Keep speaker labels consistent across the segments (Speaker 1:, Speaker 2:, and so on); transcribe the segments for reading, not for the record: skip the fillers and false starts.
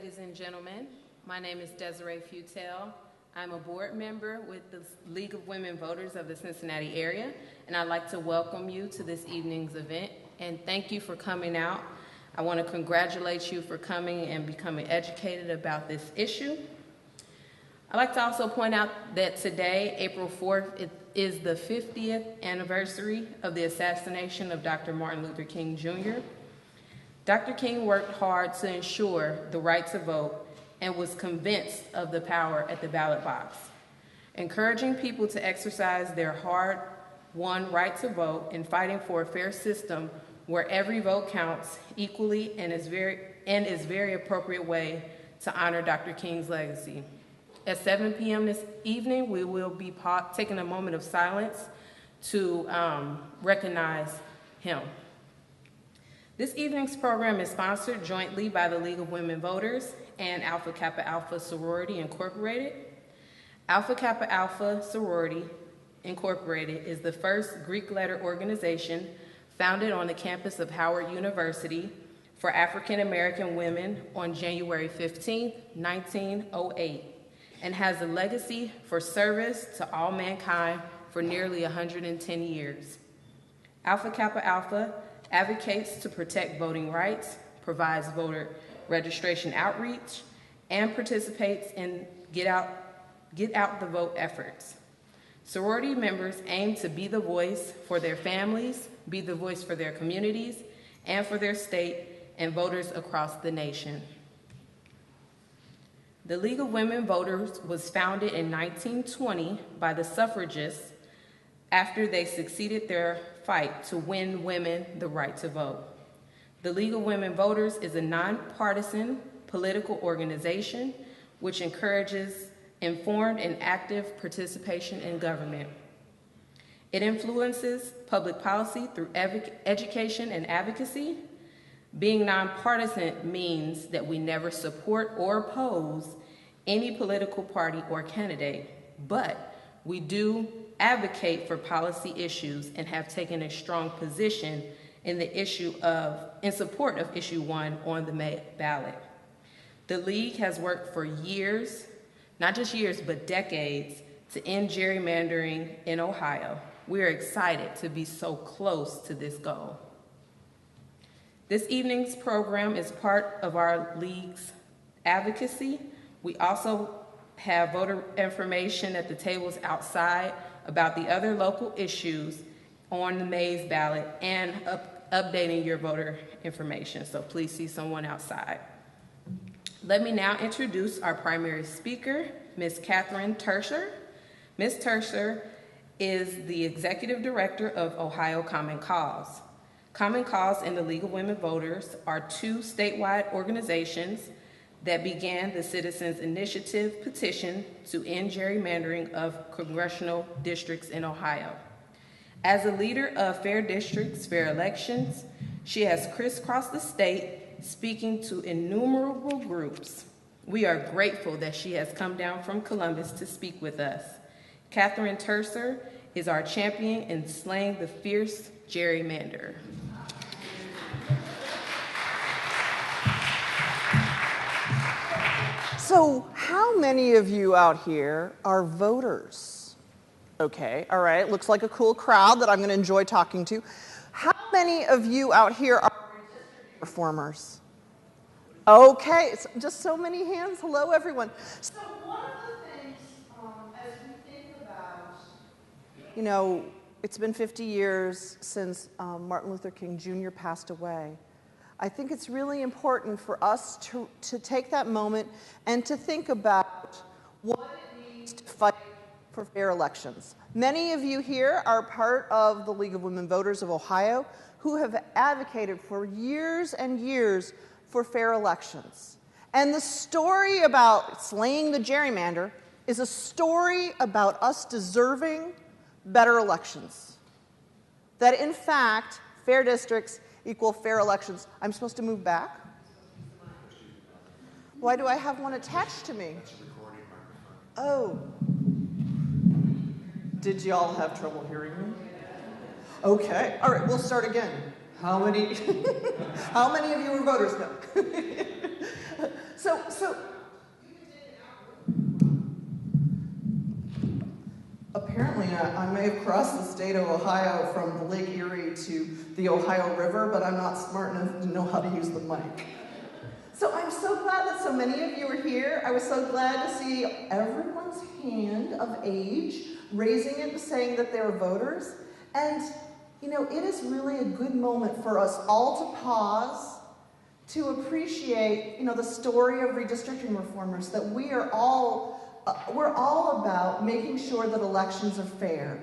Speaker 1: ladies and gentlemen. My name is Desiree Futel. I'm a board member with the League of Women Voters of the Cincinnati area, and I'd like to welcome you to this evening's event, and thank you for coming out. I want to congratulate you for coming and becoming educated about this issue. I'd like to also point out that today, April 4th, it is the 50th anniversary of the assassination of Dr. Martin Luther King Jr. Dr. King worked hard to ensure the right to vote and was convinced of the power at the ballot box. Encouraging people to exercise their hard-won right to vote and fighting for a fair system where every vote counts equally and is very appropriate way to honor Dr. King's legacy. At 7 p.m. this evening, we will be taking a moment of silence to recognize him. This evening's program is sponsored jointly by the League of Women Voters and Alpha Kappa Alpha Sorority Incorporated. Alpha Kappa Alpha Sorority Incorporated is the first Greek letter organization founded on the campus of Howard University for African American women on January 15, 1908, and has a legacy for service to all mankind for nearly 110 years. Alpha Kappa Alpha advocates to protect voting rights, provides voter registration outreach, and participates in get out the vote efforts. Sorority members aim to be the voice for their families, be the voice for their communities, and for their state and voters across the nation. The League of Women Voters was founded in 1920 by the suffragists after they succeeded their fight to win women the right to vote. The League of Women Voters is a nonpartisan political organization which encourages informed and active participation in government. It influences public policy through education and advocacy. Being nonpartisan means that we never support or oppose any political party or candidate, but we do advocate for policy issues and have taken a strong position in support of issue 1 on the ballot. The League has worked for years, not just years, but decades, to end gerrymandering in Ohio. We are excited to be so close to this goal. This evening's program is part of our League's advocacy. We also have voter information at the tables outside about the other local issues on the May's ballot and updating your voter information, so please see someone outside. Let me now introduce our primary speaker, Ms. Catherine Terser. Ms. Terser is the Executive Director of Ohio Common Cause. Common Cause and the League of Women Voters are two statewide organizations that began the Citizens Initiative petition to end gerrymandering of congressional districts in Ohio. As a leader of Fair Districts, Fair Elections, she has crisscrossed the state speaking to innumerable groups. We are grateful that she has come down from Columbus to speak with us. Catherine Terser is our champion in slaying the fierce gerrymander.
Speaker 2: So how many of you out here are voters? Okay, all right, looks like a cool crowd that I'm going to enjoy talking to. How many of you out here are redistricting reformers? Okay, just so many hands. Hello, everyone. So one of the things, as we think about, it's been 50 years since Martin Luther King Jr. passed away. I think it's really important for us to take that moment and to think about what it means to fight for fair elections. Many of you here are part of the League of Women Voters of Ohio who have advocated for years and years for fair elections. And the story about slaying the gerrymander is a story about us deserving better elections. That in fact, fair districts equal fair elections. I'm supposed to move back? Why do I have one attached to me? Oh. Did y'all have trouble hearing me? Okay. All right, we'll start again. How many of you are voters? No. So apparently I may have crossed the state of Ohio from Lake Erie to the Ohio River, but I'm not smart enough to know how to use the mic. So I'm so glad that so many of you are here. I was so glad to see everyone's hand of age, raising it and saying that they were voters. And, you know, it is really a good moment for us all to pause, to appreciate, you know, the story of redistricting reformers, that we're all about making sure that elections are fair.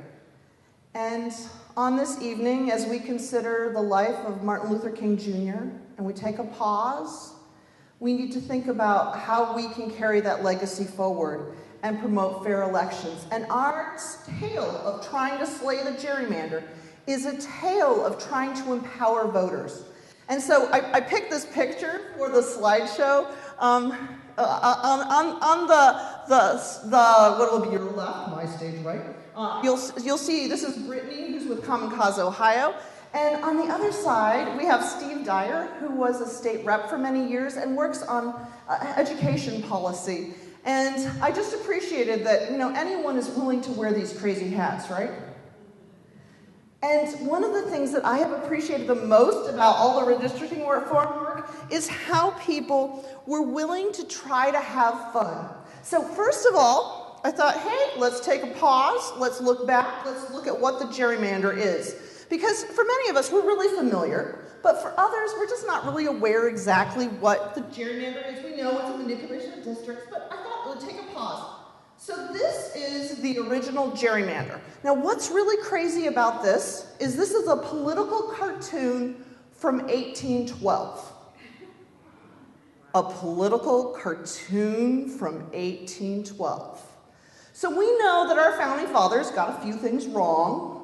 Speaker 2: And on this evening, as we consider the life of Martin Luther King Jr., and we take a pause, we need to think about how we can carry that legacy forward and promote fair elections. And our tale of trying to slay the gerrymander is a tale of trying to empower voters. And so I picked this picture for the slideshow. On the what will be your left, my stage right, you'll see this is Brittany, who's with Common Cause Ohio. And on the other side, we have Steve Dyer, who was a state rep for many years and works on education policy. And I just appreciated that, you know, anyone is willing to wear these crazy hats, right? And one of the things that I have appreciated the most about all the redistricting reform work is how people were willing to try to have fun. So first of all, I thought, hey, let's take a pause, let's look back, let's look at what the gerrymander is. Because for many of us, we're really familiar, but for others, we're just not really aware exactly what the gerrymander is. We know it's a manipulation of districts, but I thought we'd take a pause. So this is the original gerrymander. Now what's really crazy about this is a political cartoon from 1812. A political cartoon from 1812. So we know that our founding fathers got a few things wrong.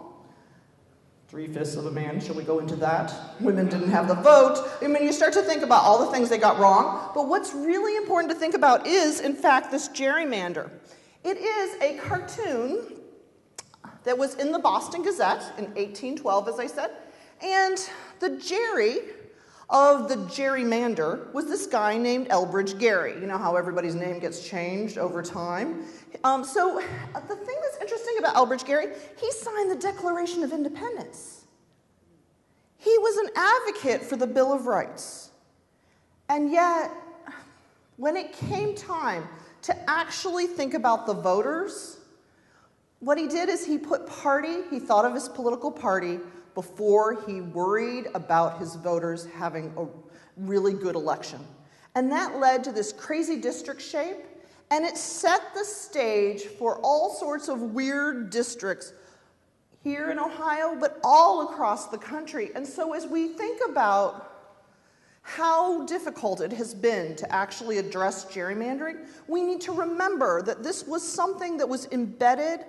Speaker 2: 3/5 of a man, shall we go into that? Women didn't have the vote. I mean, you start to think about all the things they got wrong, but what's really important to think about is, in fact, this gerrymander. It is a cartoon that was in the Boston Gazette in 1812, as I said, and the Jerry of the gerrymander was this guy named Elbridge Gerry. You know how everybody's name gets changed over time? So the thing that's interesting about Elbridge Gerry, he signed the Declaration of Independence. He was an advocate for the Bill of Rights. And yet, when it came time to actually think about the voters, what he did is he thought of his political party before he worried about his voters having a really good election. And that led to this crazy district shape, and it set the stage for all sorts of weird districts here in Ohio, but all across the country. And so as we think about how difficult it has been to actually address gerrymandering, we need to remember that this was something that was embedded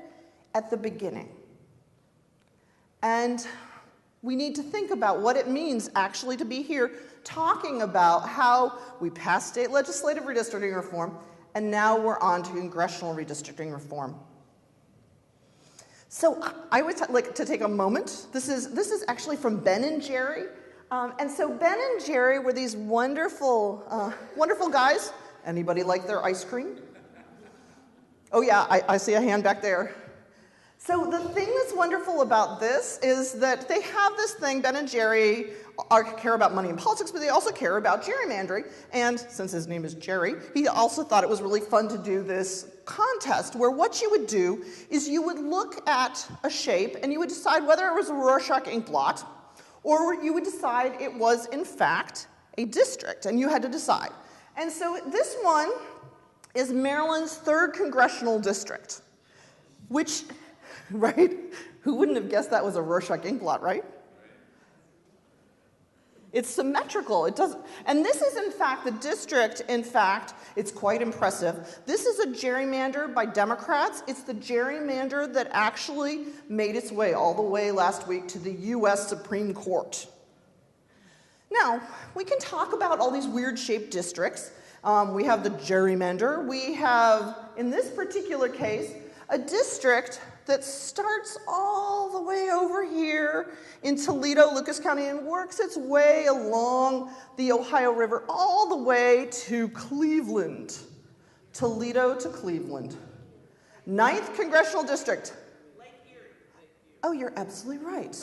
Speaker 2: at the beginning. And we need to think about what it means actually to be here talking about how we passed state legislative redistricting reform, and now we're on to congressional redistricting reform. So I would like to take a moment. This is actually from Ben and Jerry. And so Ben and Jerry were these wonderful, wonderful guys. Anybody like their ice cream? Oh yeah, I see a hand back there. So the thing that's wonderful about this is that they have this thing, Ben and Jerry care about money and politics, but they also care about gerrymandering. And since his name is Jerry, he also thought it was really fun to do this contest where what you would do is you would look at a shape and you would decide whether it was a Rorschach ink blot or you would decide it was, in fact, a district, and you had to decide. And so this one is Maryland's 3rd Congressional District, which, right? Who wouldn't have guessed that was a Rorschach ink blot, right? It's symmetrical. It doesn't, and this is, in fact, the district. In fact, it's quite impressive. This is a gerrymander by Democrats. It's the gerrymander that actually made its way all the way last week to the U.S. Supreme Court. Now, we can talk about all these weird shaped districts. We have the gerrymander. We have, in this particular case, a district that starts all the way over here in Toledo, Lucas County, and works its way along the Ohio River all the way to Cleveland. Toledo to Cleveland. 9th Congressional District. Lake Erie. Oh, you're absolutely right.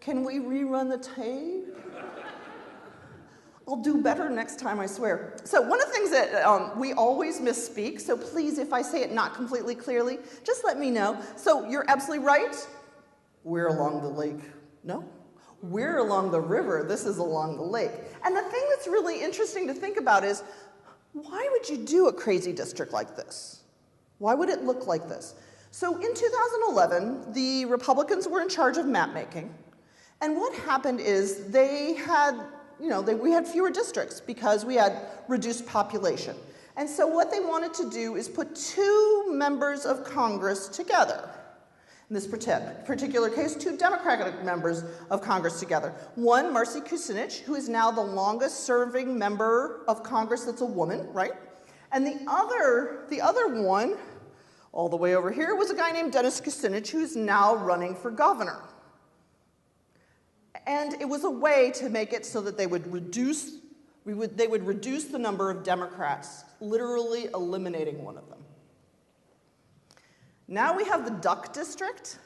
Speaker 2: Can we rerun the tape? I'll do better next time, I swear. So one of the things that we always misspeak, so please, if I say it not completely clearly, just let me know. So you're absolutely right. We're along the lake. No, we're along the river. This is along the lake. And the thing that's really interesting to think about is, why would you do a crazy district like this? Why would it look like this? So in 2011, the Republicans were in charge of map making. And what happened is they had we had fewer districts because we had reduced population. And so what they wanted to do is put 2 members of Congress together. In this particular case, 2 Democratic members of Congress together. One, Marcy Kucinich, who is now the longest serving member of Congress that's a woman, right? And the other one, all the way over here, was a guy named Dennis Kucinich, who's now running for governor. And it was a way to make it so that they would reduce the number of Democrats, literally eliminating one of them. Now we have the Duck District.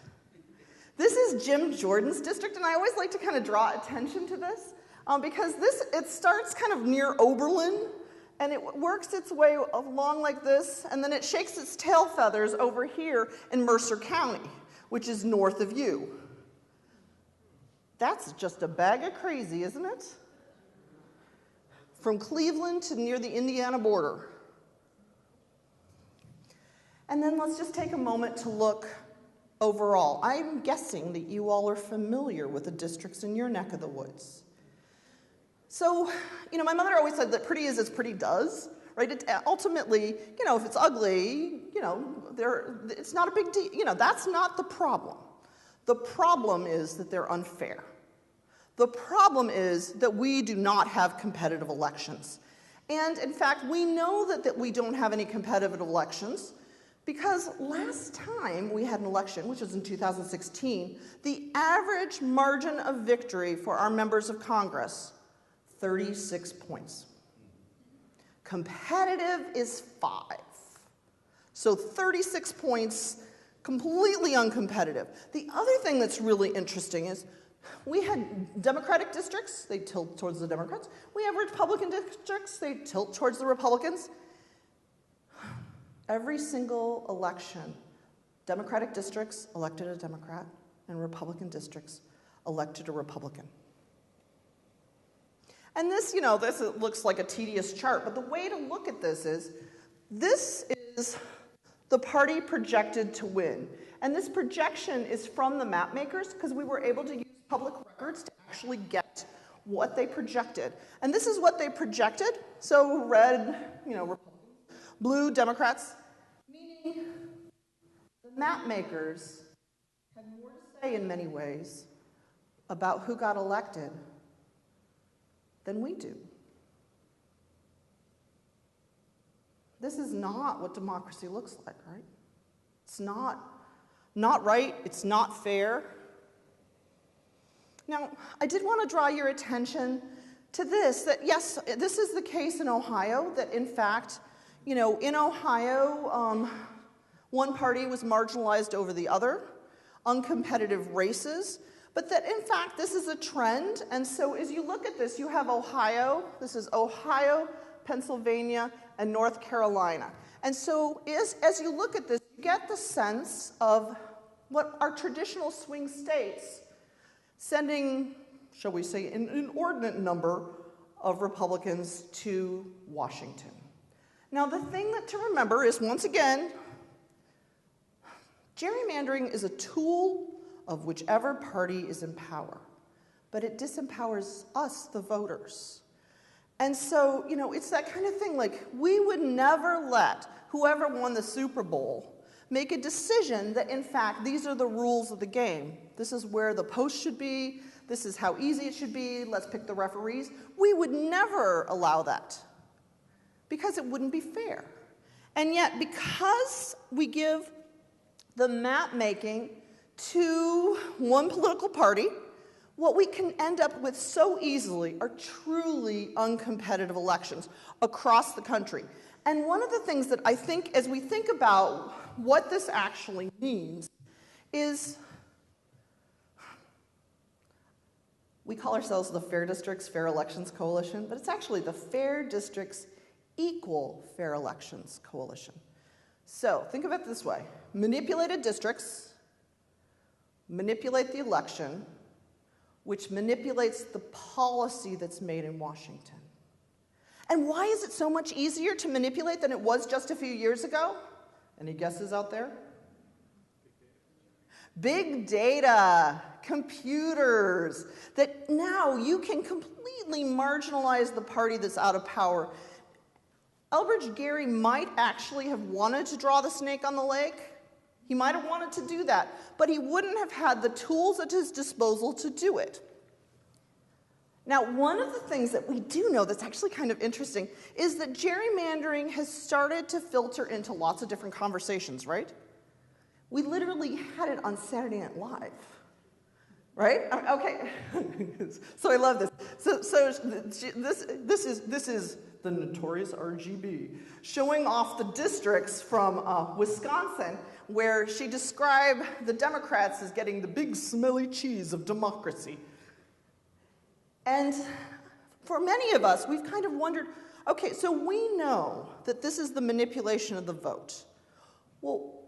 Speaker 2: This is Jim Jordan's district, and I always like to kind of draw attention to this because it starts kind of near Oberlin, and it works its way along like this, and then it shakes its tail feathers over here in Mercer County, which is north of you. That's just a bag of crazy, isn't it? From Cleveland to near the Indiana border. And then let's just take a moment to look overall. I'm guessing that you all are familiar with the districts in your neck of the woods. So, my mother always said that pretty is as pretty does, right? Ultimately, if it's ugly, it's not a big deal. That's not the problem. The problem is that they're unfair. The problem is that we do not have competitive elections. And in fact, we know that we don't have any competitive elections because last time we had an election, which was in 2016, the average margin of victory for our members of Congress, 36 points. Competitive is 5. So 36 points, completely uncompetitive. The other thing that's really interesting is we had Democratic districts, they tilt towards the Democrats. We have Republican districts, they tilt towards the Republicans. Every single election, Democratic districts elected a Democrat, and Republican districts elected a Republican. And this looks like a tedious chart, but the way to look at this is the party projected to win. And this projection is from the map makers because we were able to use public records to actually get what they projected. And this is what they projected. So red, Republicans, blue, Democrats, meaning the map makers had more to say in many ways about who got elected than we do. This is not what democracy looks like, right? It's not right, it's not fair. Now, I did want to draw your attention to this, that yes, this is the case in Ohio, that in fact, in Ohio, one party was marginalized over the other, uncompetitive races, but that in fact this is a trend, and so as you look at this, you have Ohio, this is Ohio, Pennsylvania, and North Carolina. And so as you look at this, you get the sense of what are traditional swing states sending, shall we say, an inordinate number of Republicans to Washington. Now, the thing to remember is, once again, gerrymandering is a tool of whichever party is in power, but it disempowers us, the voters. And so, it's that kind of thing, like, we would never let whoever won the Super Bowl make a decision that, in fact, these are the rules of the game. This is where the post should be. This is how easy it should be. Let's pick the referees. We would never allow that because it wouldn't be fair. And yet, because we give the map making to one political party, what we can end up with so easily are truly uncompetitive elections across the country. And one of the things that I think, as we think about what this actually means, is we call ourselves the Fair Districts Fair Elections Coalition, but it's actually the Fair Districts Equal Fair Elections Coalition. So think of it this way. Manipulated districts manipulate the election, which manipulates the policy that's made in Washington. And why is it so much easier to manipulate than it was just a few years ago? Any guesses out there? Big data, computers, that now you can completely marginalize the party that's out of power. Elbridge Gerry might actually have wanted to draw the snake on the lake. He might have wanted to do that, but he wouldn't have had the tools at his disposal to do it. Now, one of the things that we do know that's actually kind of interesting is that gerrymandering has started to filter into lots of different conversations, right? We literally had it on Saturday Night Live, right? Okay, so I love this. So this is the notorious RGB, showing off the districts from Wisconsin, where she described the Democrats as getting the big smelly cheese of democracy. And for many of us, we've kind of wondered, okay, so we know that this is the manipulation of the vote. Well,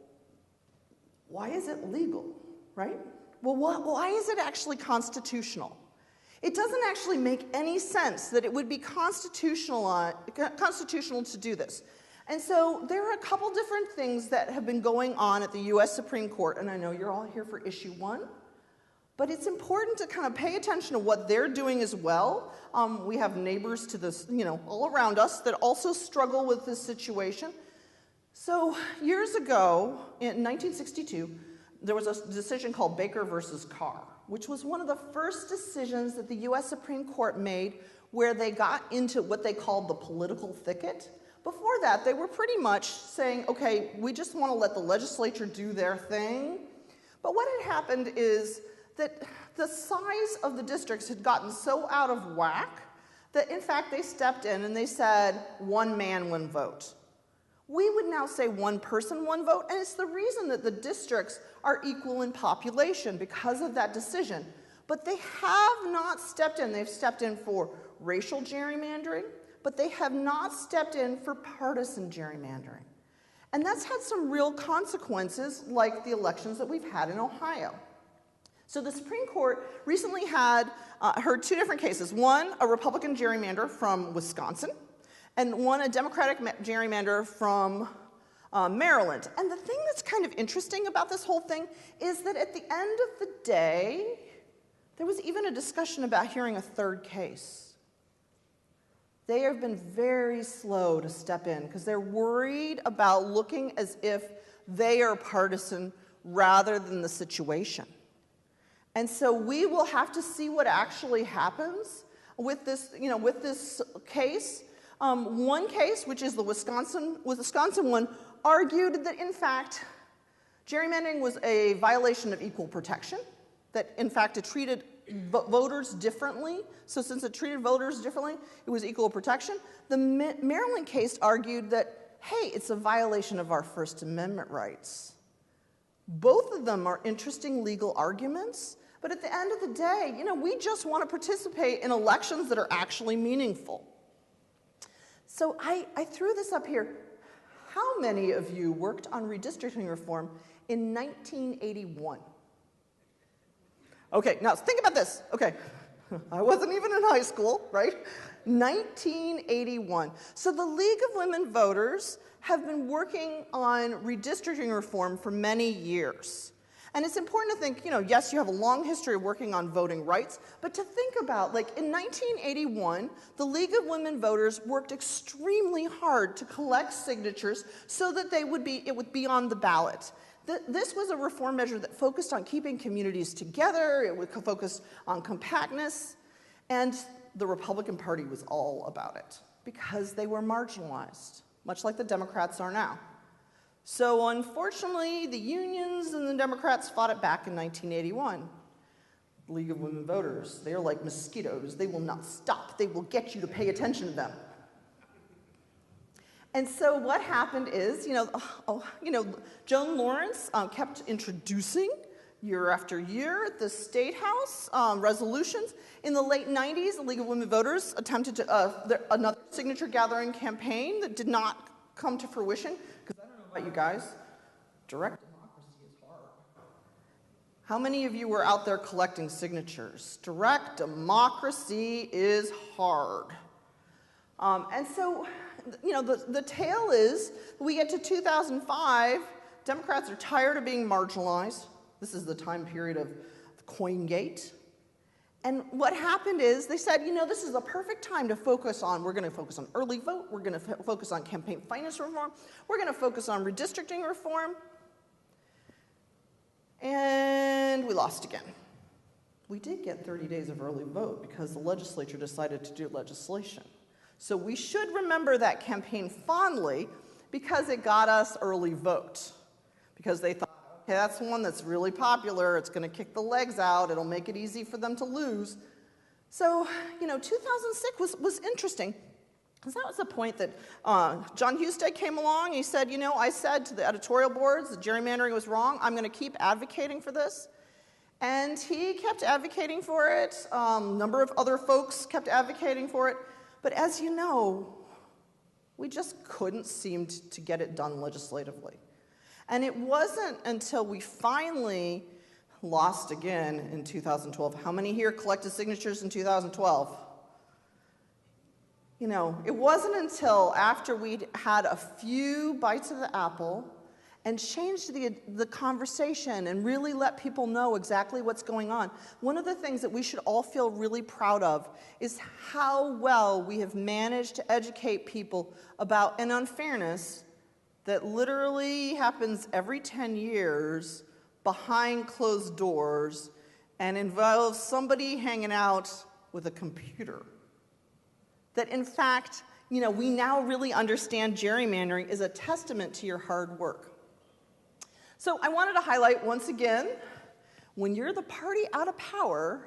Speaker 2: why is it legal, right? Well, why is it actually constitutional? It doesn't actually make any sense that it would be constitutional to do this. And so there are a couple different things that have been going on at the US Supreme Court, and I know you're all here for issue 1, but it's important to kind of pay attention to what they're doing as well. We have neighbors to this, all around us that also struggle with this situation. So years ago, in 1962, there was a decision called Baker versus Carr, which was one of the first decisions that the US Supreme Court made where they got into what they called the political thicket. Before that, they were pretty much saying, okay, we just want to let the legislature do their thing. But what had happened is that the size of the districts had gotten so out of whack that, in fact, they stepped in and they said, one man, one vote. We would now say one person, one vote, and it's the reason that the districts are equal in population because of that decision. But they have not stepped in. They've stepped in for racial gerrymandering, but they have not stepped in for partisan gerrymandering. And that's had some real consequences, like the elections that we've had in Ohio. So the Supreme Court recently heard 2 different cases. One, a Republican gerrymander from Wisconsin, and one, a Democratic gerrymander from Maryland. And the thing that's kind of interesting about this whole thing is that at the end of the day, there was even a discussion about hearing a third case. They have been very slow to step in because they're worried about looking as if they are partisan rather than the situation. And so we will have to see what actually happens with this, with this case. One case, which is the Wisconsin one, argued that, in fact, gerrymandering was a violation of equal protection, that, in fact, it treated voters differently. So since it treated voters differently, it was equal protection. The Maryland case argued that, hey, it's a violation of our First Amendment rights. Both of them are interesting legal arguments, but at the end of the day, we just want to participate in elections that are actually meaningful. So I threw this up here. How many of you worked on redistricting reform in 1981? Okay, now think about this. Okay, I wasn't even in high school, right? 1981. So the League of Women Voters have been working on redistricting reform for many years. And it's important to think, yes, you have a long history of working on voting rights, but to think about, in 1981, the League of Women Voters worked extremely hard to collect signatures so that it would be on the ballot. This was a reform measure that focused on keeping communities together, it would focus on compactness, and the Republican Party was all about it because they were marginalized, much like the Democrats are now. So unfortunately, the unions and the Democrats fought it back in 1981. League of Women Voters, they're like mosquitoes. They will not stop. They will get you to pay attention to them. And so what happened is, Joan Lawrence kept introducing year after year at the State House resolutions. In the late 90s, the League of Women Voters attempted another signature gathering campaign that did not come to fruition, because I don't know about you guys, direct democracy is hard. How many of you were out there collecting signatures? Direct democracy is hard. And so, the tale is, we get to 2005, Democrats are tired of being marginalized. This is the time period of Coingate. And what happened is, they said, this is a perfect time to focus on, we're going to focus on early vote, we're going to focus on campaign finance reform, we're going to focus on redistricting reform. And we lost again. We did get 30 days of early vote because the legislature decided to do legislation. So we should remember that campaign fondly because it got us early vote. Because they thought, okay, that's one that's really popular, it's going to kick the legs out, it'll make it easy for them to lose. So, 2006 was interesting. Because that was the point that John Husted came along. He said, I said to the editorial boards that gerrymandering was wrong. I'm going to keep advocating for this. And he kept advocating for it. A number of other folks kept advocating for it. But as you know, we just couldn't seem to get it done legislatively. And it wasn't until we finally lost again in 2012. How many here collected signatures in 2012? It wasn't until after we'd had a few bites of the apple and changed the conversation and really let people know exactly what's going on. One of the things that we should all feel really proud of is how well we have managed to educate people about an unfairness that literally happens every 10 years behind closed doors and involves somebody hanging out with a computer. That in fact, we now really understand gerrymandering is a testament to your hard work. So I wanted to highlight once again, when you're the party out of power,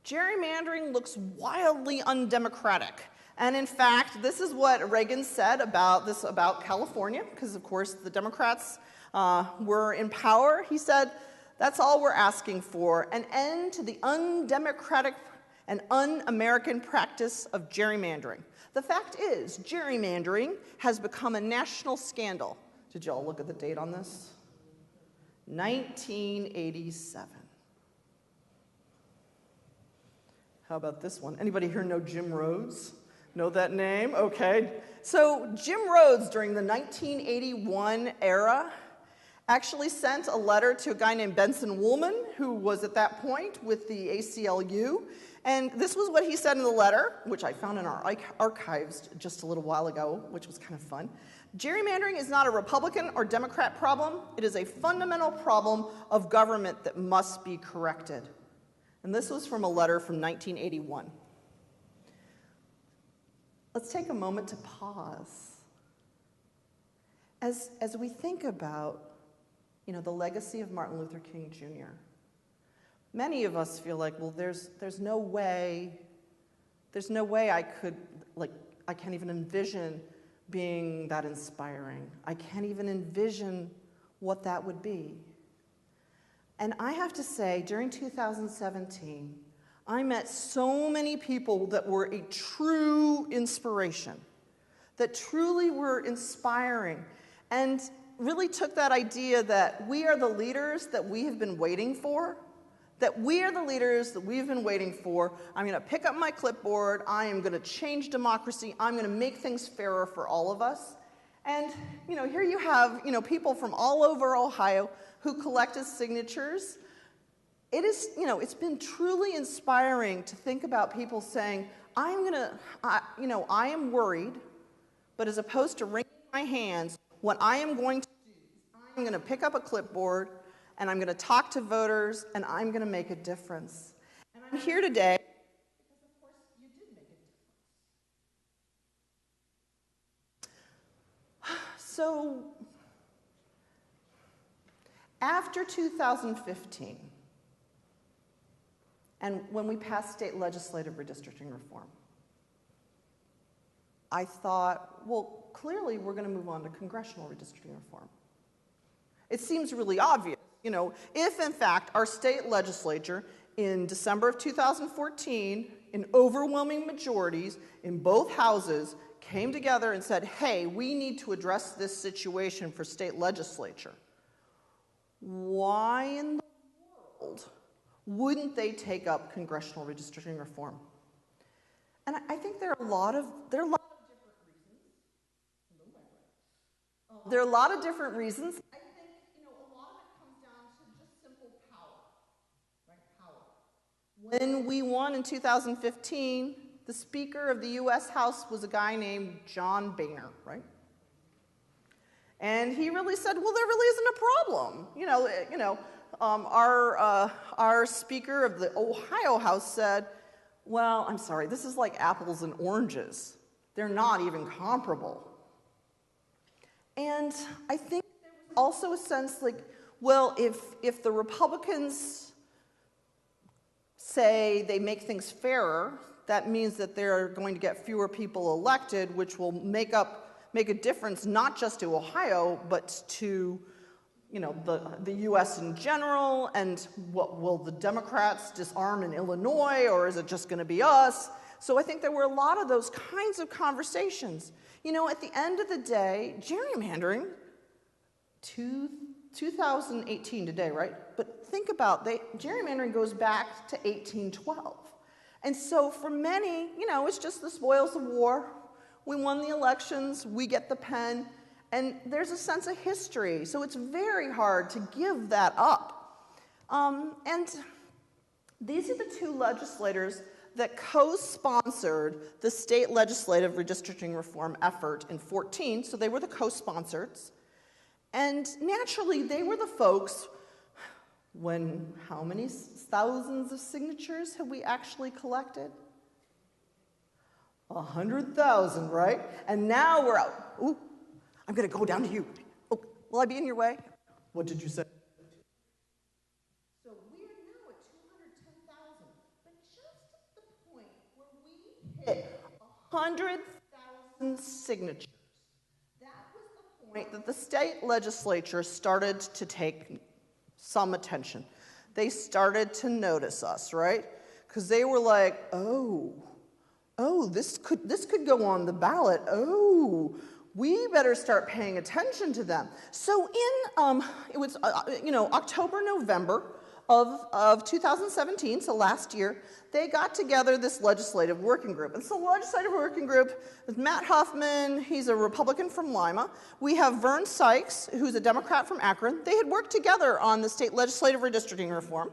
Speaker 2: gerrymandering looks wildly undemocratic. And in fact, this is what Reagan said about California, because of course the Democrats were in power. He said, that's all we're asking for, an end to the undemocratic and un-American practice of gerrymandering. The fact is, gerrymandering has become a national scandal. Did you all look at the date on this? 1987. How about this one? Anybody here know Jim Rhodes? Know that name? Okay. So Jim Rhodes, during the 1981 era, actually sent a letter to a guy named Benson Woolman, who was at that point with the ACLU. And this was what he said in the letter, which I found in our archives just a little while ago, which was kind of fun. Gerrymandering is not a Republican or Democrat problem. It is a fundamental problem of government that must be corrected. And this was from a letter from 1981. Let's take a moment to pause. As we think about, the legacy of Martin Luther King Jr., many of us feel like, well, there's no way I can't even envision being that inspiring. I can't even envision what that would be. And I have to say, during 2017, I met so many people that were a true inspiration, that truly were inspiring, and really took that idea that we are the leaders that we have been waiting for, I'm going to pick up my clipboard. I am going to change democracy. I'm going to make things fairer for all of us. And, here you have, people from all over Ohio who collected signatures. It is, it's been truly inspiring to think about people saying, I am worried, but as opposed to wringing my hands, what I am going to do is I'm going to pick up a clipboard and I'm going to talk to voters, and I'm going to make a difference. And I'm here today because, of course, you did make a difference. So, After 2015, and when we passed state legislative redistricting reform, I thought, well, clearly we're going to move on to congressional redistricting reform. It seems really obvious, if in fact our state legislature in December of 2014, in overwhelming majorities in both houses, came together and said, hey, we need to address this situation for state legislature. Why in the world wouldn't they take up congressional redistricting reform? And I think there are a lot of different reasons. There are a lot of different reasons. I think a lot of it comes down to just simple power, right? Power. When we won in 2015, the Speaker of the U.S. House was a guy named John Boehner, right? And he really said, well, there really isn't a problem. Our Speaker of the Ohio House said, well, I'm sorry, this is like apples and oranges. They're not even comparable. And I think there was also a sense like, well, if the Republicans say they make things fairer, that means that they're going to get fewer people elected, which will make a difference not just to Ohio, but to the U.S. in general. And what will the Democrats disarm in Illinois, or is it just going to be us? So I think there were a lot of those kinds of conversations. At the end of the day, gerrymandering, 2018 today, right? But think about, gerrymandering goes back to 1812. And so for many, it's just the spoils of war. We won the elections, we get the pen, and there's a sense of history. So it's very hard to give that up. And these are the two legislators that co-sponsored the state legislative redistricting reform effort in 2014. So they were the co-sponsors. And naturally, they were the folks how many thousands of signatures have we actually collected? 100,000, right? And now we're out. Ooh, I'm going to go down to you. Oh, will I be in your way? What did you say? So we are now at 210,000. But just at the point where we hit 100,000 signatures, that was the point that the state legislature started to take some attention. They started to notice us, right? Because they were like, oh, this could go on the ballot. Oh, we better start paying attention to them. So it was October, November of 2017, so last year, they got together this legislative working group. And so the legislative working group is Matt Huffman, he's a Republican from Lima. We have Vern Sykes, who's a Democrat from Akron. They had worked together on the state legislative redistricting reform.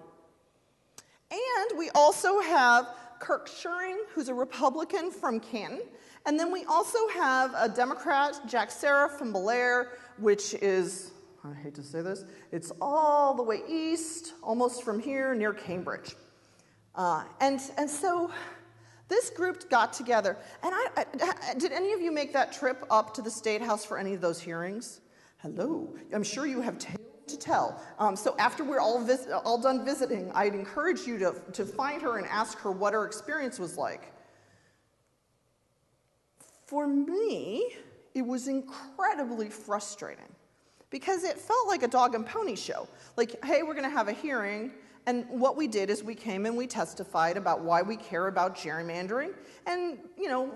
Speaker 2: And we also have Kirk Schuring, who's a Republican from Canton. And then we also have a Democrat, Jack Serra from Belair, which is, I hate to say this, it's all the way east, almost from here, near Cambridge. And so this group got together. And did any of you make that trip up to the State House for any of those hearings? Hello. I'm sure you have tales to tell. So after we're all done visiting, I'd encourage you to find her and ask her what her experience was like. For me, it was incredibly frustrating because it felt like a dog and pony show. Like, hey, we're going to have a hearing, and what we did is we came and we testified about why we care about gerrymandering, and,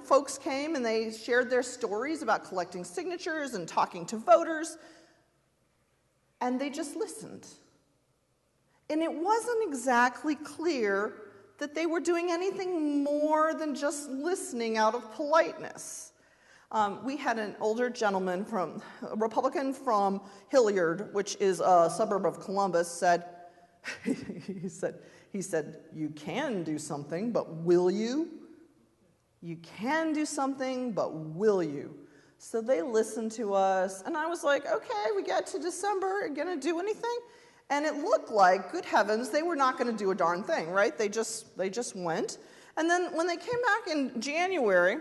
Speaker 2: folks came and they shared their stories about collecting signatures and talking to voters, and they just listened. And it wasn't exactly clear that they were doing anything more than just listening out of politeness. We had an older gentleman, a Republican from Hilliard, which is a suburb of Columbus, said, he said, you can do something, but will you? You can do something, but will you? So they listened to us, and I was like, okay, we got to December, gonna do anything? And it looked like, good heavens, they were not gonna do a darn thing, right? They just went. And then when they came back in January,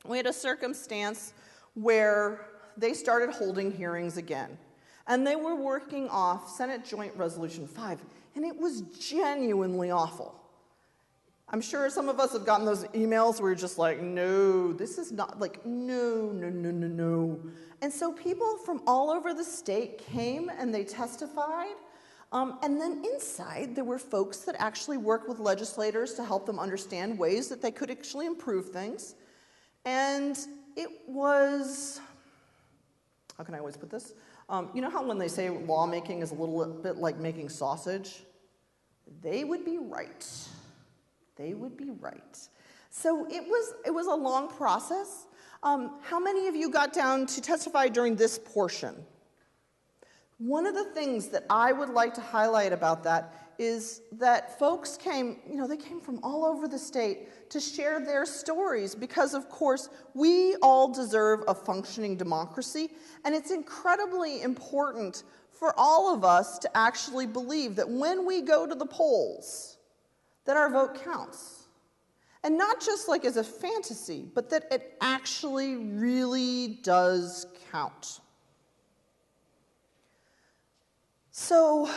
Speaker 2: we had a circumstance where they started holding hearings again. And they were working off Senate Joint Resolution 5, and it was genuinely awful. I'm sure some of us have gotten those emails where you're just like, no, this is not, like, no, no, no, no, no. And so people from all over the state came and they testified. And then inside, there were folks that actually worked with legislators to help them understand ways that they could actually improve things. And it was, how can I always put this? You know how when they say lawmaking is a little bit like making sausage? They would be right. They would be right. So it was a long process. How many of you got down to testify during this portion? One of the things that I would like to highlight about that is that folks came, they came from all over the state to share their stories because, of course, we all deserve a functioning democracy, and it's incredibly important for all of us to actually believe that when we go to the polls, that our vote counts. And not just like as a fantasy, but that it actually really does count. So,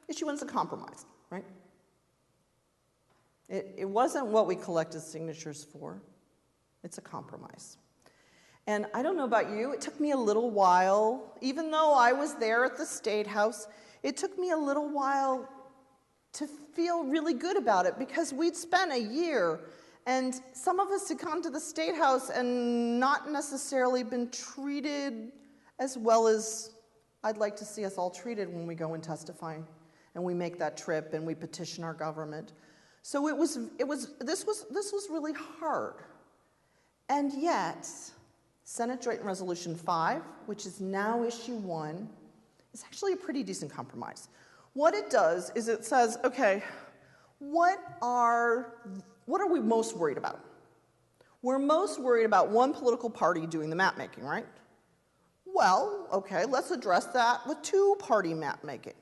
Speaker 2: issue one's a compromise, right? It wasn't what we collected signatures for. It's a compromise. And I don't know about you, it took me a little while, even though I was there at the State House, it took me a little while to feel really good about it because we'd spent a year and some of us had gone to the State House and not necessarily been treated as well as I'd like to see us all treated when we go and testify and we make that trip and we petition our government. So this was really hard. And yet, Senate Joint Resolution 5, which is now issue 1, is actually a pretty decent compromise. What it does is it says, okay, what are we most worried about? We're most worried about one political party doing the map making, right? Well, okay, let's address that with two-party map making.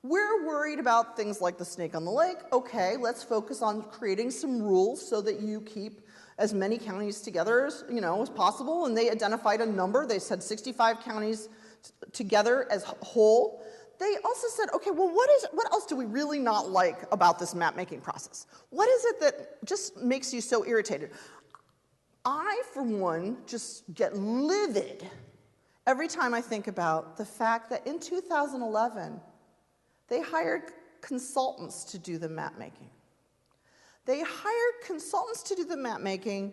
Speaker 2: We're worried about things like the snake on the lake. Okay, let's focus on creating some rules so that you keep as many counties together as possible. And they identified a number. They said 65 counties together as whole. They also said, okay, well, what else do we really not like about this map-making process? What is it that just makes you so irritated? I, for one, just get livid every time I think about the fact that in 2011, they hired consultants to do the map-making. They hired consultants to do the map-making,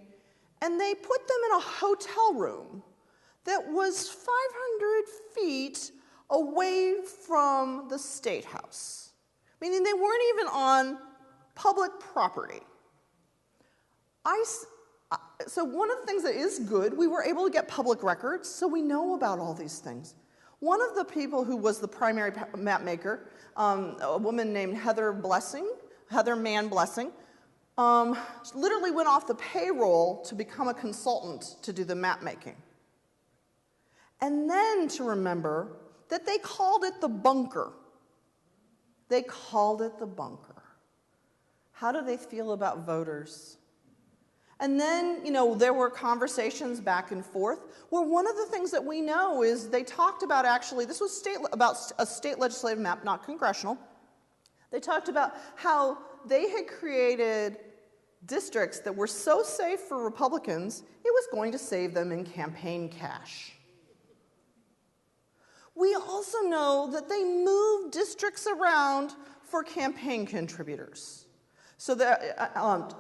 Speaker 2: and they put them in a hotel room that was 500 feet away from the State House, meaning they weren't even on public property. So one of the things that is good, we were able to get public records, so we know about all these things. One of the people who was the primary map maker, a woman named Heather Mann Blessing, literally went off the payroll to become a consultant to do the map making. And then to remember that they called it the bunker. They called it the bunker. How do they feel about voters? And then, there were conversations back and forth where one of the things that we know is they talked about this was about a state legislative map, not congressional. They talked about how they had created districts that were so safe for Republicans, it was going to save them in campaign cash. We also know that they moved districts around for campaign contributors. So the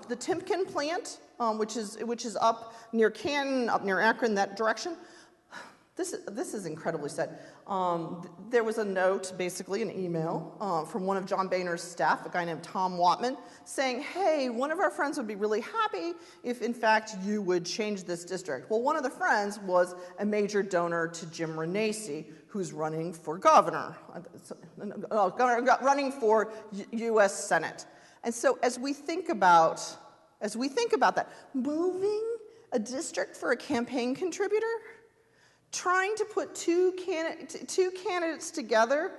Speaker 2: Timken plant, which is up near Canton, up near Akron, that direction, this is incredibly sad. There was a note, basically an email, from one of John Boehner's staff, a guy named Tom Watman, saying, hey, one of our friends would be really happy if, in fact, you would change this district. Well, one of the friends was a major donor to Jim Renacci, who's running for governor, running for U.S. Senate. And so as we think about that, moving a district for a campaign contributor, trying to put two candidates together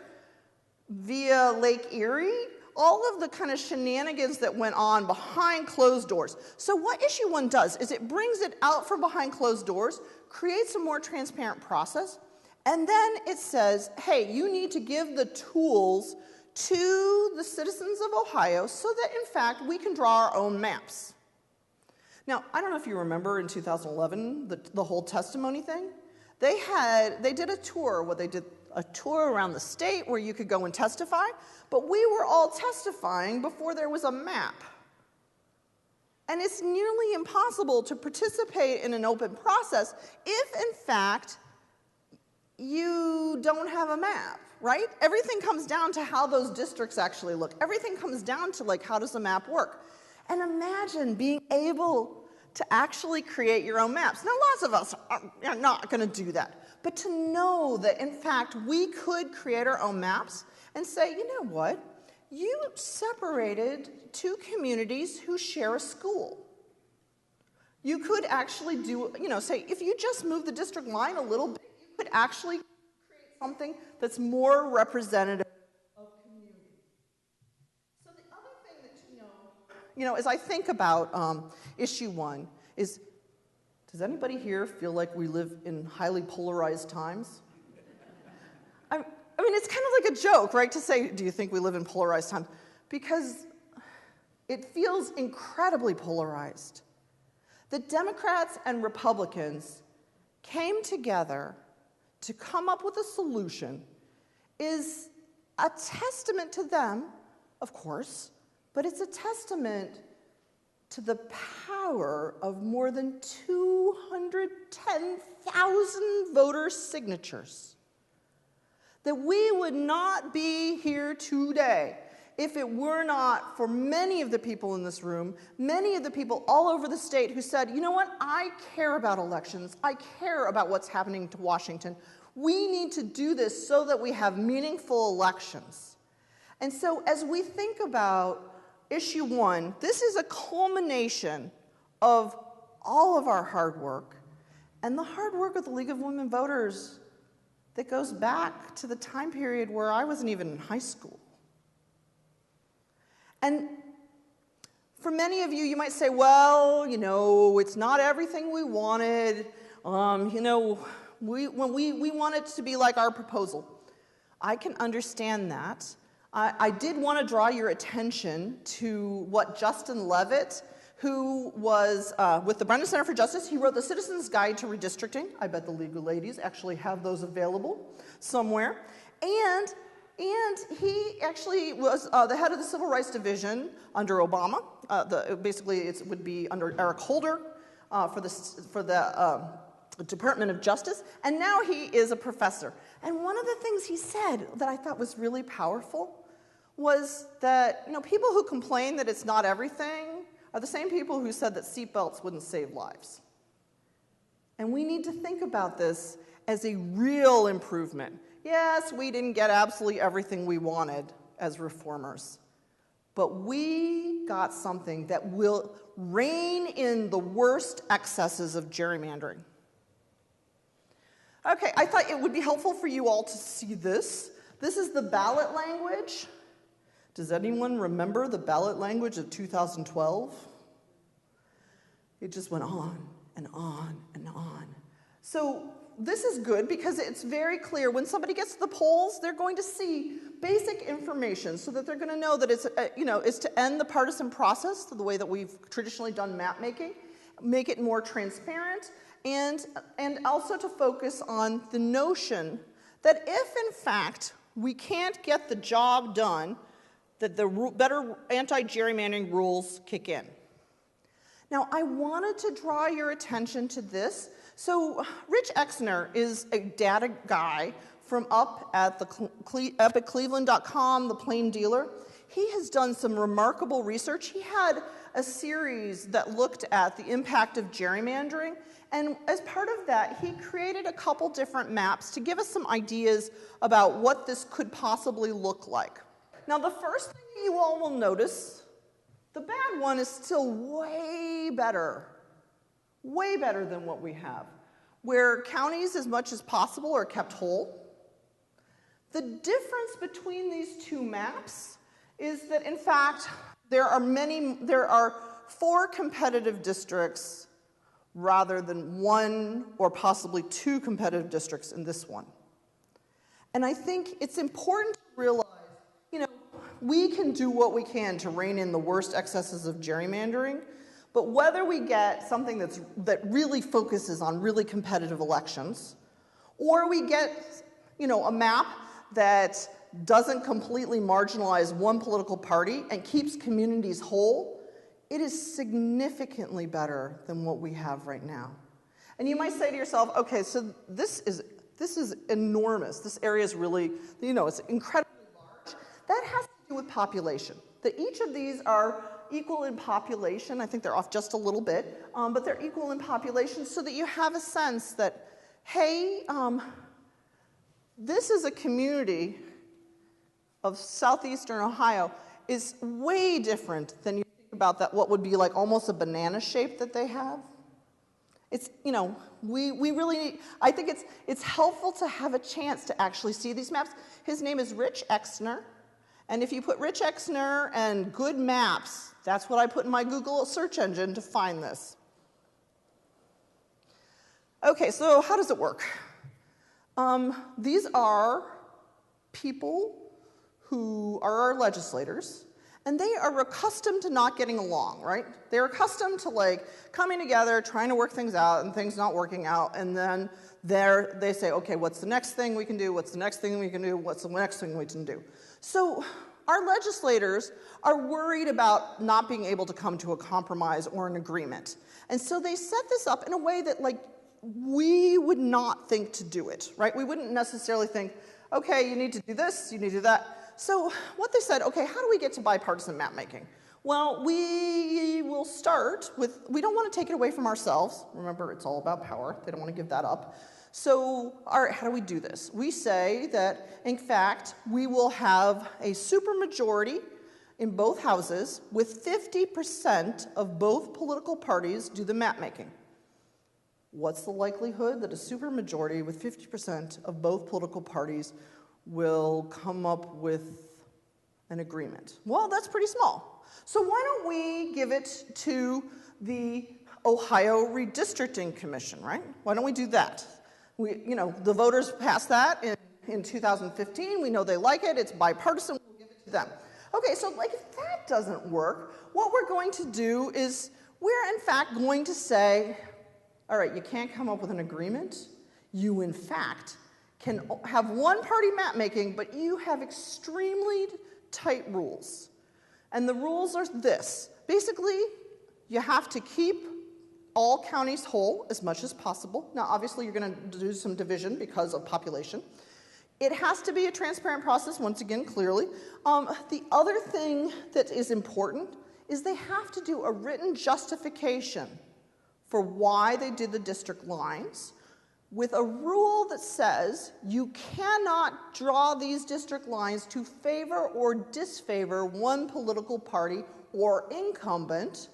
Speaker 2: via Lake Erie, all of the kind of shenanigans that went on behind closed doors. So what issue 1 does is it brings it out from behind closed doors, creates a more transparent process, And then it says, hey, you need to give the tools to the citizens of Ohio so that, in fact, we can draw our own maps. Now, I don't know if you remember in 2011, the whole testimony thing. They did a tour where they did a tour around the state where you could go and testify, but we were all testifying before there was a map. And it's nearly impossible to participate in an open process if, in fact, you don't have a map, right? Everything comes down to how those districts actually look. Everything comes down to, like, how does the map work? And imagine being able to actually create your own maps. Now, lots of us are not going to do that. But to know that, in fact, we could create our own maps and say, you know what? You separated two communities who share a school. You could actually do, say, if you just move the district line a little bit, you could actually create something that's more representative of community. So the other thing that as I think about issue 1 is, does anybody here feel like we live in highly polarized times? I mean, it's kind of like a joke, right, to say, do you think we live in polarized times? Because it feels incredibly polarized. The Democrats and Republicans came together to come up with a solution is a testament to them, of course, but it's a testament to the power of more than 210,000 voter signatures. That we would not be here today if it were not for many of the people in this room, many of the people all over the state who said, you know what, I care about elections, I care about what's happening to Washington. We need to do this so that we have meaningful elections. And so as we think about issue 1, this is a culmination of all of our hard work and the hard work of the League of Women Voters that goes back to the time period where I wasn't even in high school. And for many of you, you might say, well, it's not everything we wanted. We want it to be like our proposal. I can understand that. I did want to draw your attention to what Justin Levitt, who was with the Brennan Center for Justice, he wrote the Citizen's Guide to Redistricting. I bet the legal ladies actually have those available somewhere. And he actually was the head of the Civil Rights Division under Obama. Basically, it would be under Eric Holder for the Department of Justice. And now he is a professor. And one of the things he said that I thought was really powerful was that people who complain that it's not everything are the same people who said that seatbelts wouldn't save lives. And we need to think about this as a real improvement. Yes, we didn't get absolutely everything we wanted as reformers, but we got something that will rein in the worst excesses of gerrymandering. Okay, I thought it would be helpful for you all to see this. This is the ballot language. Does anyone remember the ballot language of 2012? It just went on and on and on. So this is good because it's very clear. When somebody gets to the polls, they're going to see basic information so that they're going to know that it's, is to end the partisan process, the way that we've traditionally done map making, make it more transparent, and also to focus on the notion that if, in fact, we can't get the job done, that the better anti-gerrymandering rules kick in. Now, I wanted to draw your attention to this. So Rich Exner is a data guy from up at Cleveland.com, the Plain Dealer. He has done some remarkable research. He had a series that looked at the impact of gerrymandering, and as part of that, he created a couple different maps to give us some ideas about what this could possibly look like. Now, the first thing you all will notice, the bad one is still way better than what we have, where counties, as much as possible, are kept whole. The difference between these two maps is that, in fact, there are 4 competitive districts rather than 1 or possibly 2 competitive districts in this one. And I think it's important to realize, we can do what we can to rein in the worst excesses of gerrymandering, but whether we get something that really focuses on really competitive elections, or we get, a map that doesn't completely marginalize one political party and keeps communities whole, it is significantly better than what we have right now. And you might say to yourself, okay, so this is enormous. This area is really, it's incredibly large. That has to do with population. That each of these are equal in population. I think they're off just a little bit, but they're equal in population so that you have a sense that, hey, this is a community of southeastern Ohio is way different than you think about that, what would be like almost a banana shape that they have. It's, we really need, I think it's helpful to have a chance to actually see these maps. His name is Rich Exner, and if you put Rich Exner and good maps, that's what I put in my Google search engine to find this. Okay, so how does it work? These are people who are our legislators, and they are accustomed to not getting along, right? They're accustomed to coming together, trying to work things out, and things not working out, and then they say, okay, what's the next thing we can do? What's the next thing we can do? What's the next thing we can do? So our legislators are worried about not being able to come to a compromise or an agreement. And so they set this up in a way that we would not think to do it, right? We wouldn't necessarily think, okay, you need to do this, you need to do that. So what they said, okay, how do we get to bipartisan map making? Well, we will start with, we don't want to take it away from ourselves. Remember, it's all about power. They don't want to give that up. So, all right, how do we do this? We say that, in fact, we will have a supermajority in both houses with 50% of both political parties do the map making. What's the likelihood that a supermajority with 50% of both political parties will come up with an agreement? Well, that's pretty small. So why don't we give it to the Ohio Redistricting Commission, right? Why don't we do that? The voters passed that in 2015. We know they like it. It's bipartisan. We'll give it to them. Okay, so if that doesn't work, what we're going to do is we're in fact going to say, all right, you can't come up with an agreement. You, in fact, can have one-party map-making, but you have extremely tight rules. And the rules are this. Basically, you have to keep all counties whole as much as possible. Now, obviously, you're going to do some division because of population. It has to be a transparent process, once again, clearly. The other thing that is important is they have to do a written justification for why they did the district lines, with a rule that says you cannot draw these district lines to favor or disfavor one political party or incumbent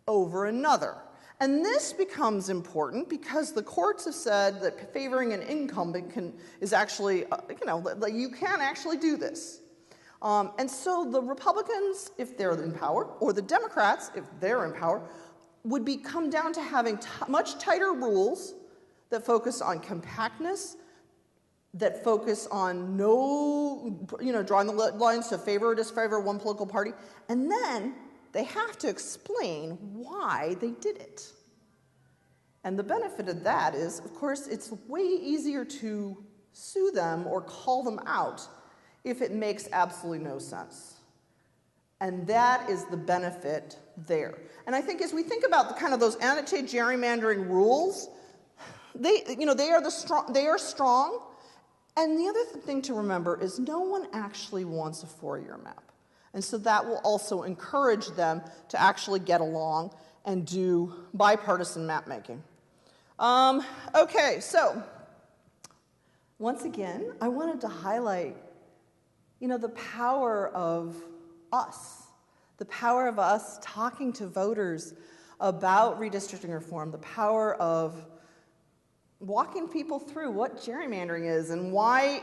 Speaker 2: over another. And this becomes important because the courts have said that favoring an incumbent is actually, you can actually do this. And so the Republicans, if they're in power, or the Democrats, if they're in power, would come down to having much tighter rules that focus on compactness, that focus on drawing the lines to favor or disfavor one political party, and then they have to explain why they did it. And the benefit of that is, of course, it's way easier to sue them or call them out if it makes absolutely no sense. And that is the benefit there. And I think as we think about those anti-gerrymandering rules, they are strong. And the other thing to remember is no one actually wants a 4-year map. And so that will also encourage them to actually get along and do bipartisan map making. Okay, so once again, I wanted to highlight, the power of us, the power of us talking to voters about redistricting reform, the power of walking people through what gerrymandering is and why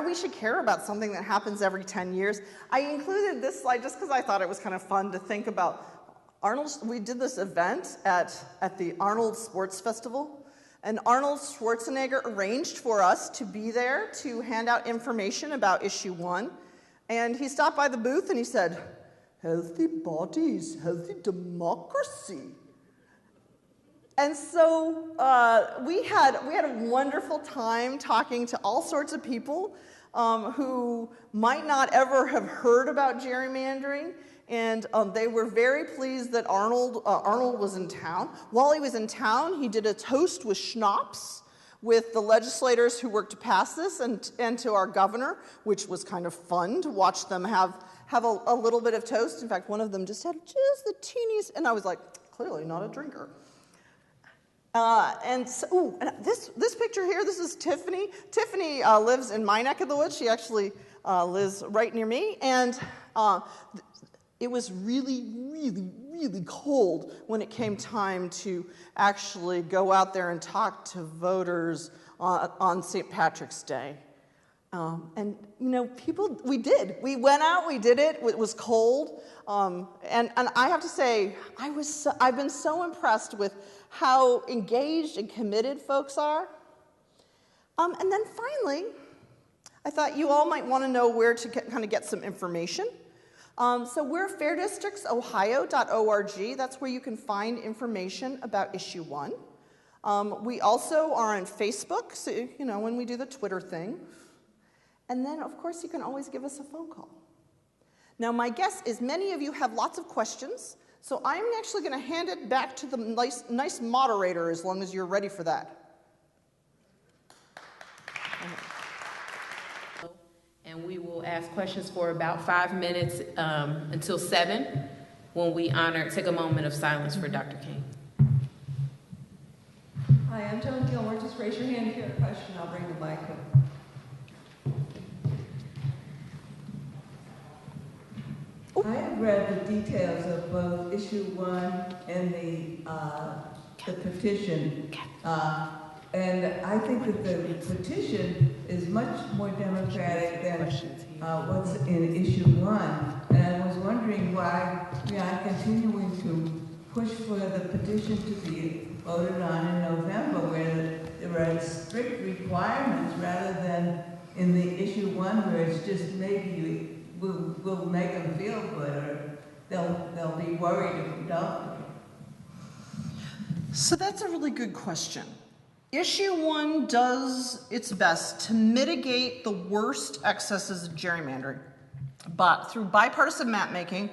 Speaker 2: we should care about something that happens every 10 years. I included this slide just because I thought it was kind of fun to think about. We did this event at the Arnold Sports Festival, And Arnold Schwarzenegger arranged for us to be there to hand out information about issue 1. And he stopped by the booth and he said, "Healthy bodies, healthy democracy." And so we had a wonderful time talking to all sorts of people who might not ever have heard about gerrymandering. And they were very pleased that Arnold was in town. While he was in town, he did a toast with schnapps with the legislators who worked to pass this and to our governor, which was kind of fun to watch them have a little bit of toast. In fact, one of them just had just the teeniest, and I was like, clearly not a drinker. And this picture here, this is Tiffany. Tiffany lives in my neck of the woods. She actually lives right near me. And it was really, really, really cold when it came time to actually go out there and talk to voters on St. Patrick's Day. And, you know, we did. We went out, we did it. It was cold. And I have to say, I've been so impressed with how engaged and committed folks are. And then finally, I thought you all might want to know where to get some information. So we're fairdistrict.ohio.org. That's where you can find information about issue 1. We also are on Facebook, so, you know, when we do the Twitter thing. And then, of course, you can always give us a phone call. Now, my guess is many of you have lots of questions, so I'm actually going to hand it back to the nice moderator as long as you're ready for that.
Speaker 1: And we will ask questions for about 5 minutes until 7 when we take a moment of silence for Dr. King.
Speaker 3: Hi, I'm Joan Gilmore. Just raise your hand if you have a question. I'll bring the mic up. I have read the details of both issue 1 and the petition. And I think that the petition is much more democratic than what's in issue 1. And I was wondering why we are continuing to push for the petition to be voted on in November, where there are strict requirements, rather than in the issue 1 where it's just maybe we'll make them feel good, or they'll be worried if we don't.
Speaker 2: So that's a really good question. Issue 1 does its best to mitigate the worst excesses of gerrymandering, but through bipartisan mapmaking,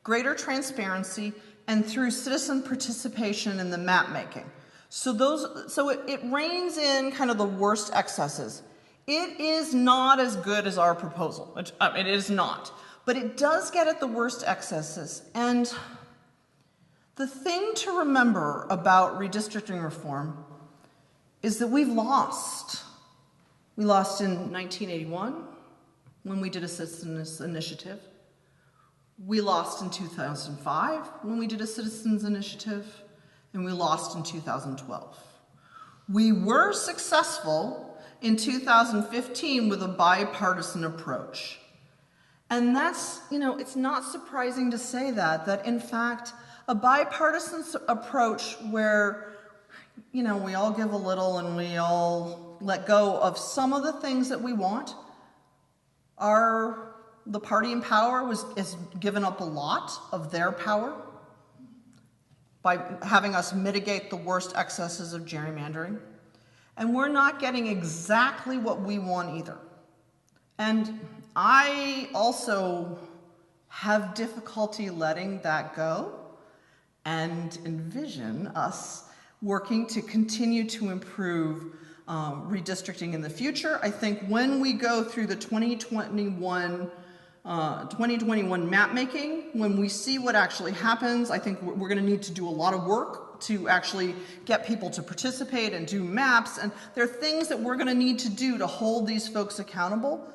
Speaker 2: greater transparency, and through citizen participation in the mapmaking. So it reins in kind of the worst excesses. It is not as good as our proposal. It is not, but it does get at the worst excesses. And the thing to remember about redistricting reform is that we've lost. We lost in 1981 when we did a citizens initiative. We lost in 2005 when we did a citizens initiative, and we lost in 2012. We were successful in 2015 with a bipartisan approach. And that's, you know, it's not surprising to say that in fact, a bipartisan approach where, you know, we all give a little and we all let go of some of the things that we want. The party in power has given up a lot of their power by having us mitigate the worst excesses of gerrymandering. And we're not getting exactly what we want either. And I also have difficulty letting that go and envision us working to continue to improve redistricting in the future. I think when we go through the 2021 map making, when we see what actually happens, I think we're going to need to do a lot of work to actually get people to participate and do maps, and there are things that we're going to need to do to hold these folks accountable.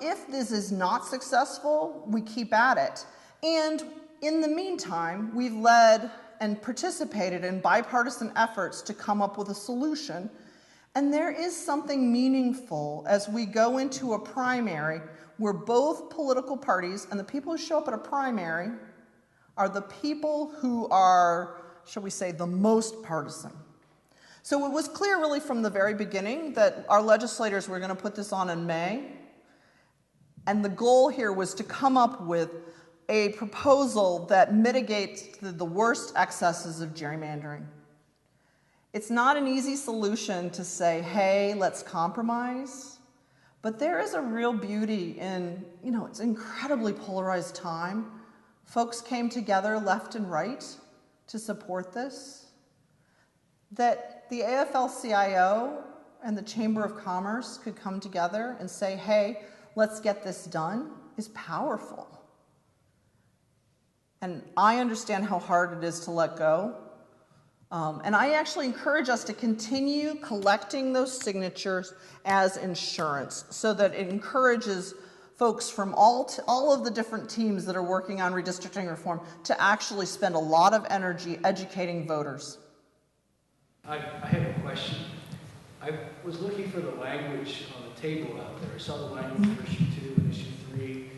Speaker 2: If this is not successful, we keep at it. And in the meantime, we've led and participated in bipartisan efforts to come up with a solution. And there is something meaningful as we go into a primary where both political parties and the people who show up at a primary are the people who are, shall we say, the most partisan. So it was clear really from the very beginning that our legislators were going to put this on in May. And the goal here was to come up with a proposal that mitigates the worst excesses of gerrymandering. It's not an easy solution to say, hey, let's compromise. But there is a real beauty in, it's an incredibly polarized time. Folks came together left and right to support this. That the AFL-CIO and the Chamber of Commerce could come together and say, hey, let's get this done, is powerful. And I understand how hard it is to let go. And I actually encourage us to continue collecting those signatures as insurance so that it encourages folks from all of the different teams that are working on redistricting reform to actually spend a lot of energy educating voters.
Speaker 4: I have a question. I was looking for the language on the table out there. I saw the language for issue 2 and issue 3.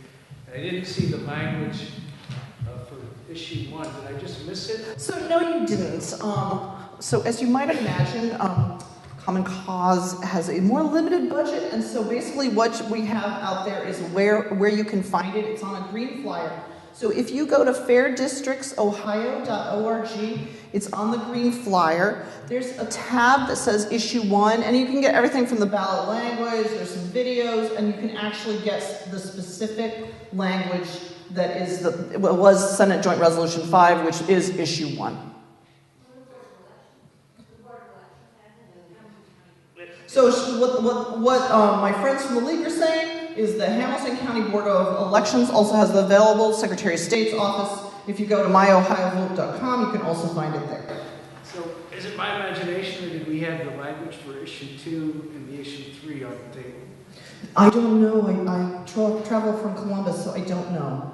Speaker 4: And I didn't see the language for issue 1. Did I just miss it?
Speaker 2: So no, you didn't. So as you might imagine, Common Cause has a more limited budget, and so basically what we have out there is where you can find it. It's on a green flyer. So if you go to fairdistrict.ohio.org, it's on the green flyer. There's a tab that says issue 1, and you can get everything from the ballot language, there's some videos, and you can actually get the specific language that is was Senate Joint Resolution 5, which is issue 1. So what my friends from the league are saying is the Hamilton County Board of Elections also has the available Secretary of State's office. If you go to myohiovote.com, you can also find it there.
Speaker 4: So is it my imagination, or did we have the language for issue 2 and the issue 3 on the table?
Speaker 2: I don't know. I travel from Columbus, so I don't know.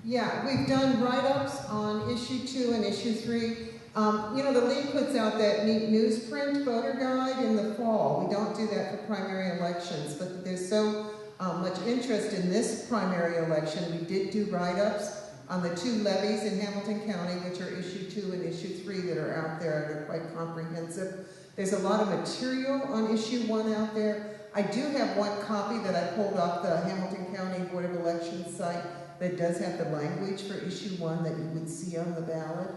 Speaker 5: Yeah, we've done write-ups on issue 2 and issue 3. The league puts out that neat newsprint voter guide in the fall. We don't do that for primary elections, but there's so much interest in this primary election. We did do write-ups on the 2 levies in Hamilton County, which are issue 2 and issue 3 that are out there. They're quite comprehensive. There's a lot of material on issue 1 out there. I do have one copy that I pulled off the Hamilton County Board of Elections site that does have the language for issue 1 that you would see on the ballot.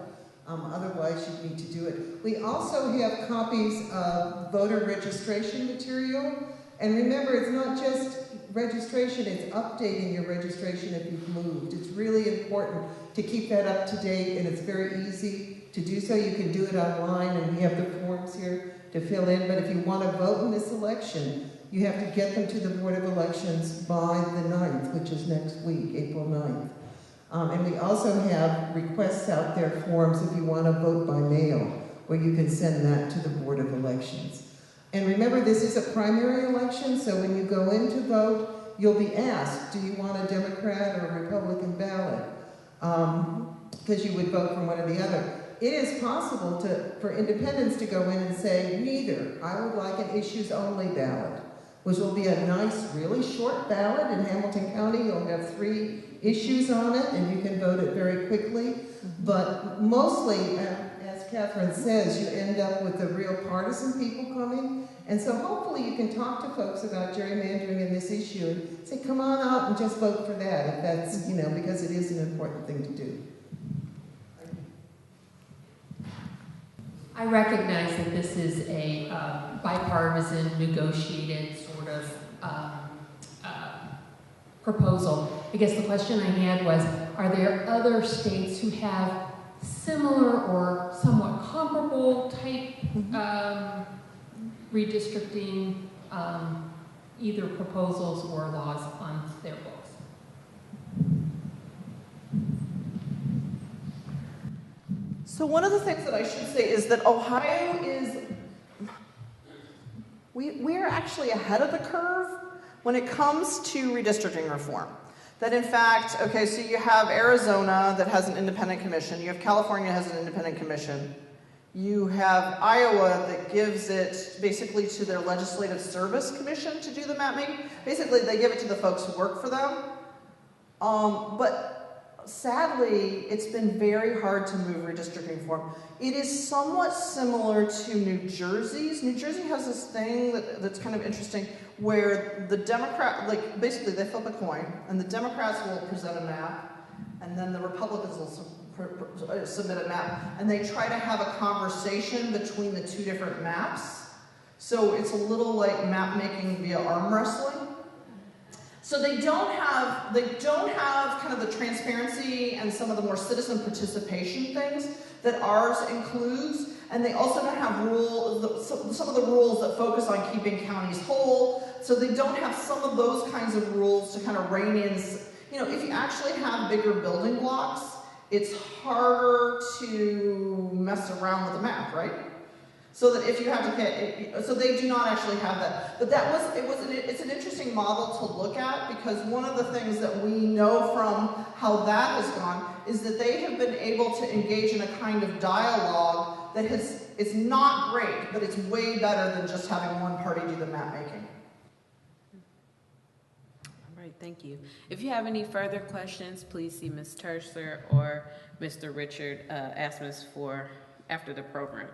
Speaker 5: Otherwise, you'd need to do it. We also have copies of voter registration material. And remember, it's not just registration, it's updating your registration if you've moved. It's really important to keep that up to date, and it's very easy to do so. You can do it online, and we have the forms here to fill in. But if you want to vote in this election, you have to get them to the Board of Elections by the 9th, which is next week, April 9th. And we also have requests out there, forms, if you want to vote by mail, where you can send that to the Board of Elections. And remember, this is a primary election, so when you go in to vote, you'll be asked, do you want a Democrat or a Republican ballot? Because you would vote for one or the other. It is possible for independents to go in and say, neither. I would like an issues-only ballot, which will be a nice, really short ballot in Hamilton County. You'll have 3 issues on it, and you can vote it very quickly. But mostly, as Catherine says, you end up with the real partisan people coming. And so hopefully you can talk to folks about gerrymandering in this issue and say, come on out and just vote for that, if that's, because it is an important thing to do.
Speaker 6: I recognize that this is a bipartisan, negotiated sort of proposal. I guess the question I had was, are there other states who have similar or somewhat comparable type redistricting, either proposals or laws on their books?
Speaker 2: So one of the things that I should say is that Ohio is, we are actually ahead of the curve when it comes to redistricting reform. That in fact, okay, so you have Arizona that has an independent commission, you have California that has an independent commission, you have Iowa that gives it basically to their legislative service commission to do the map making. Basically, they give it to the folks who work for them. But sadly, it's been very hard to move redistricting reform. It is somewhat similar to New Jersey's. New Jersey has this thing that's kind of interesting where the Democrat, like basically they flip a coin and the Democrats will present a map and then the Republicans will submit a map and they try to have a conversation between the two different maps. So it's a little like map making via arm wrestling. So they don't have kind of the transparency and some of the more citizen participation things that ours includes, and they also don't have some of the rules that focus on keeping counties whole. So they don't have some of those kinds of rules to kind of rein in. You know, if you actually have bigger building blocks, it's harder to mess around with the map, right? So that if you have to get, so they do not actually have that. But it's an interesting model to look at because one of the things that we know from how that has gone is that they have been able to engage in a kind of dialogue that it's not great, but it's way better than just having one party do the map making.
Speaker 1: All right, thank you. If you have any further questions, please see Ms. Tercer or Mr. Richard Asmus after the program.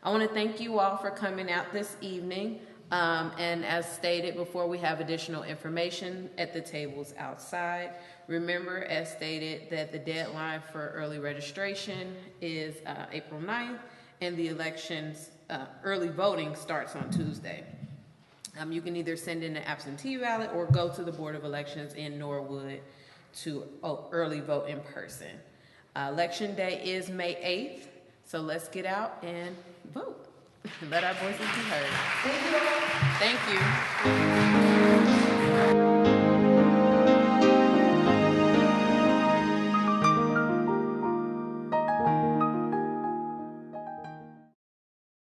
Speaker 1: I want to thank you all for coming out this evening. And as stated before, we have additional information at the tables outside. Remember, as stated, that the deadline for early registration is April 9th, and the elections, early voting starts on Tuesday. You can either send in an absentee ballot or go to the Board of Elections in Norwood to early vote in person. Election day is May 8th, so let's get out and vote. Let our voices be heard.
Speaker 2: Thank you.
Speaker 1: Thank you.